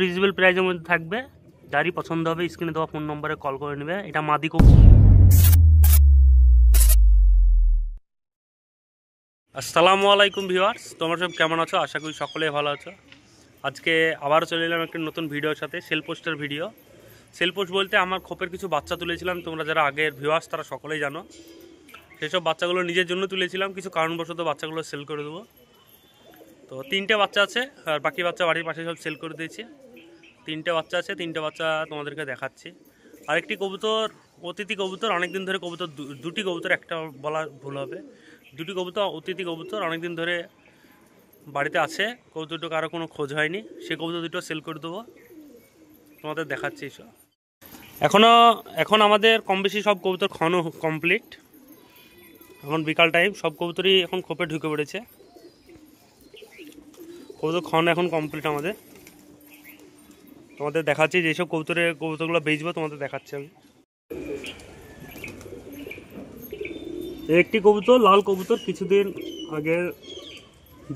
Reasonable প্রাইসের মধ্যে থাকবে, যারই পছন্দ হবে স্ক্রিনে দেওয়া ফোন নম্বরে কল করে নেবে। এটা মাদি কবুতর। আসসালামু আলাইকুম ভিউয়ার্স, তোমরা সব কেমন আছো? আশা করি সকলেই ভালো আছো। আজকে আবারও চলে এলাম একটা নতুন ভিডিওর সাথে, সেল পোস্টের ভিডিও। সেল পোস্ট বলতে আমার খোপের কিছু বাচ্চা তুলেছিলাম, তোমরা যারা আগের ভিউয়ার্স তারা সকলেই জানো। সেসব বাচ্চাগুলো নিজের জন্য তুলেছিলাম, কিছু কারণবশত বাচ্চাগুলো সেল করে দেবো। তো 3টে বাচ্চা আছে, আর বাকি বাচ্চা বাড়ির পাশে সব সেল করে দিয়েছি। 3টে বাচ্চা আছে, 3টে বাচ্চা তোমাদেরকে দেখাচ্ছি। আরেকটি কবুতর অতিথি কবুতর, অনেকদিন ধরে কবুতর, দুটি কবুতর, একটা বলা ভুল হবে, দুটি কবুতর অতিথি কবুতর অনেকদিন ধরে বাড়িতে আছে। কবুতর দুটো কারো কোনো খোঁজ হয়নি, সেই কবুতর দুটো সেল করে দেবো, তোমাদের দেখাচ্ছি এসব। এখন আমাদের কম বেশি সব কবুতর খাওয়ানো কমপ্লিট। এখন বিকাল টাইম, সব কবুতরই এখন খোপে ঢুকে পড়েছে। কবুতর খাওয়ানো এখন কমপ্লিট আমাদের। তোমাদের দেখাচ্ছি যেসব কবুতরগুলো বেচবো, তোমাদের দেখাচ্ছি আমি। একটি কবুতর লাল কবুতর, কিছুদিন আগে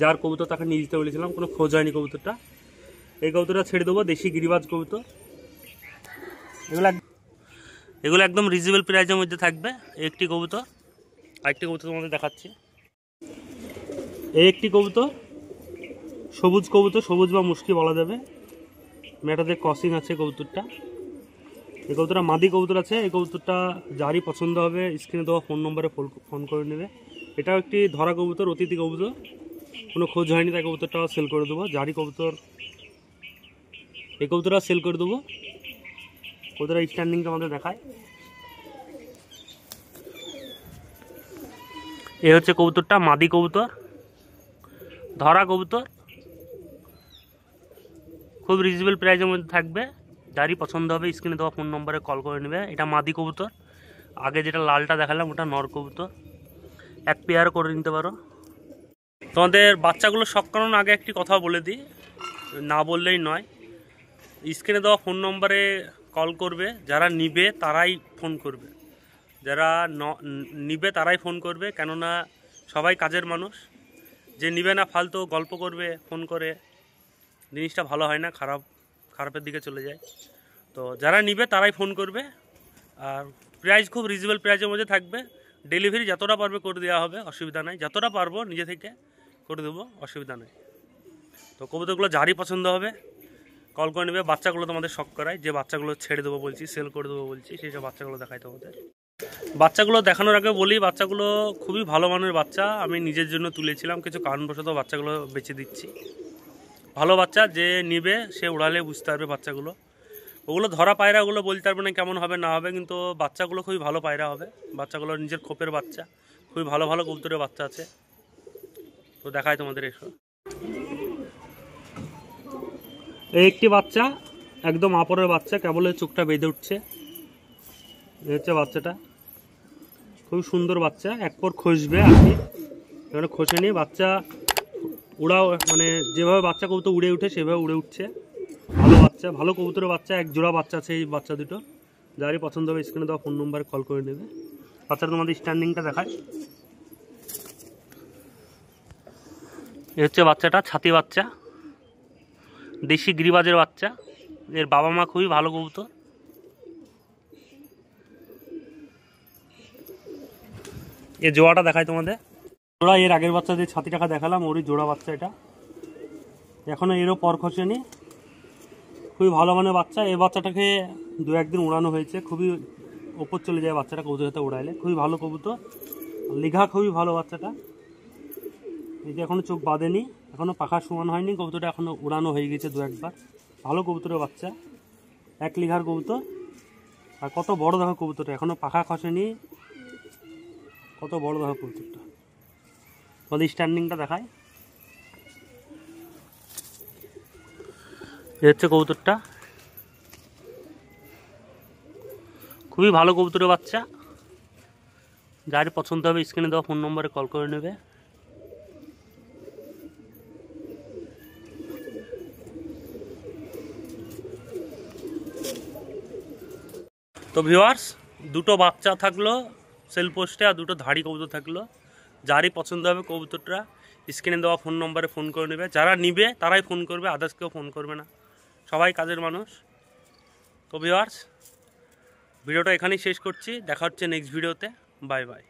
যার কবুতর তাকে নিয়ে যেতে বলেছিলাম, কোনো খোঁজ হয়নি কবুতরটা। এই কবুতরটা ছেড়ে দেবো, দেশি গিরিবাজ কবুতর। এগুলো একদম রিজনেবল প্রাইসের মধ্যে থাকবে। একটি কবুতর, আরেকটি কবুতর তোমাদের দেখাচ্ছি। এই একটি কবুতর সবুজ কবুতর, সবুজ বা মুশকি বলা যাবে। মেটাতে ক্রসিং আছে কবুতরটা। এই কবুতরটা মাদি কবুতর আছে। এই কবুতরটা যারই পছন্দ হবে স্ক্রিনে দেওয়া ফোন নম্বরে ফোন করে নেবে। এটাও একটি ধরা কবুতর, অতিথি কবুতর, কোনো খোঁজ হয়নি, তাই কবুতরটাও সেল করে দেবো। যারই কবুতর, এই কবুতরটা সেল করে দেবো। কবুতরের স্ট্যান্ডিংটা আমাদের দেখায়। এই হচ্ছে কবুতরটা, মাদি কবুতর, ধরা কবুতর, খুব রিজনেবল প্রাইসের মধ্যে থাকবে। যারই পছন্দ হবে স্ক্রিনে দেওয়া ফোন নম্বরে কল করে নেবে। এটা মাদি কবুতর। আগে যেটা লালটা দেখালাম ওটা নর কবুতর, এক পেয়ার করে নিতে পারো। তোমাদের বাচ্চাগুলো শখ করানোর আগে একটি কথা বলে দিই, না বললেই নয়। স্ক্রিনে দেওয়া ফোন নম্বরে কল করবে, যারা নিবে তারাই ফোন করবে, যারা নিবে তারাই ফোন করবে। কেননা সবাই কাজের মানুষ, যে নিবে না ফালতু গল্প করবে ফোন করে, জিনিসটা ভালো হয় না, খারাপের দিকে চলে যায়। তো যারা নিবে তারাই ফোন করবে। আর প্রাইস খুব রিজনেবল প্রাইসের মধ্যে থাকবে। ডেলিভারি যতটা পারবে করে দেওয়া হবে, অসুবিধা নাই। যতটা পারবো নিজে থেকে করে দেবো, অসুবিধা নেই। তো কবুতরগুলো যারই পছন্দ হবে কল করে নেবে। বাচ্চাগুলো তোমাদের শখ করায়, যে বাচ্চাগুলো ছেড়ে দেবো বলছি, সেল করে দেবো বলছি, সেই সব বাচ্চাগুলো দেখাই তোমাদের। বাচ্চাগুলো দেখানোর আগে বলি, বাচ্চাগুলো খুবই ভালো মানের বাচ্চা। আমি নিজের জন্য তুলেছিলাম, কিছু কারণবশত বাচ্চাগুলো বেঁচে দিচ্ছি। ভালো বাচ্চা, যে নিবে সে উড়ালে বুঝতে পারবে বাচ্চাগুলো। ওগুলো ধরা পায়রা, ওগুলো বলতে পারবে না কেমন হবে না হবে, কিন্তু বাচ্চাগুলো খুবই ভালো পায়রা হবে। বাচ্চাগুলো নিজের খোপের বাচ্চা, খুবই ভালো ভালো কবুতরের বাচ্চা আছে। তো দেখায় তোমাদের এসব। এই একটি বাচ্চা, একদম আপরের বাচ্চা, কেবল চোখটা বেঁধে উঠছে। এই হচ্ছে বাচ্চাটা, খুব সুন্দর বাচ্চা। এক পর খসবে আর কি, এখানে খসেনি। বাচ্চা উড়াও, মানে যেভাবে বাচ্চা কবুতর উড়ে উঠে সেভাবে উড়ে উঠছে। ভালো বাচ্চা, ভালো কবুতরের বাচ্চা। এক জোড়া বাচ্চা আছে এই বাচ্চা দুটো। যারই পছন্দ হবে স্ক্রিনে দেওয়া ফোন নম্বরে কল করে নেবে। বাচ্চাটা তোমাদের স্ট্যান্ডিংটা দেখায়। এ হচ্ছে বাচ্চাটা, ছাতি বাচ্চা, দেশি গিরিবাজের বাচ্চা। এর বাবা মা খুবই ভালো কবুতর। এর জোড়াটা দেখায় তোমাদের। জোড়া এর আগের বাচ্চা যে ছাতি টাকা দেখালাম, ওরই জোড়া বাচ্চা এটা। এখনও এরও পর খসেনি, খুবই ভালো মানের বাচ্চা। এই বাচ্চাটাকে 2-1 দিন উড়ানো হয়েছে, খুবই ওপর চলে যায় বাচ্চাটা কবুতর সাথে উড়াইলে। খুবই ভালো কবুতর, লিঘা খুবই ভালো বাচ্চাটা। এই যে এখনও চোখ বাঁধেনি, এখনও পাখা সমান হয়নি, কবুতরটা এখনও উড়ানো হয়ে গেছে 2-1 বার। ভালো কবুতরের বাচ্চা, 1 লিঘার কবুতর। আর কত বড় দেখো কবুতরটা, এখনও পাখা খসেনি, কত বড় দেখো কবুতরটা। আমাদের স্ট্যান্ডিংটা দেখায়। এ হচ্ছে কবুতরটা, খুবই ভালো কবুতরের বাচ্চা। যার পছন্দ হবে স্ক্রিনে দেওয়া ফোন নম্বরে কল করে নেবে। তো ভিউয়ার্স, দুটো বাচ্চা থাকলো সেল পোস্টে, আর দুটো ধাড়ি কবুতর থাকলো। যারই পছন্দ হবে কবুতরটা স্ক্রিনে দেওয়া ফোন নম্বরে ফোন করে নেবে। যারা নিবে তারাই ফোন করবে, আদার্স কেউ ফোন করবে না। সবাই কাজের মানুষ। তো ভিউয়ার্স, ভিডিওটা এখানেই শেষ করছি, দেখা হচ্ছে নেক্সট ভিডিওতে। Bye bye.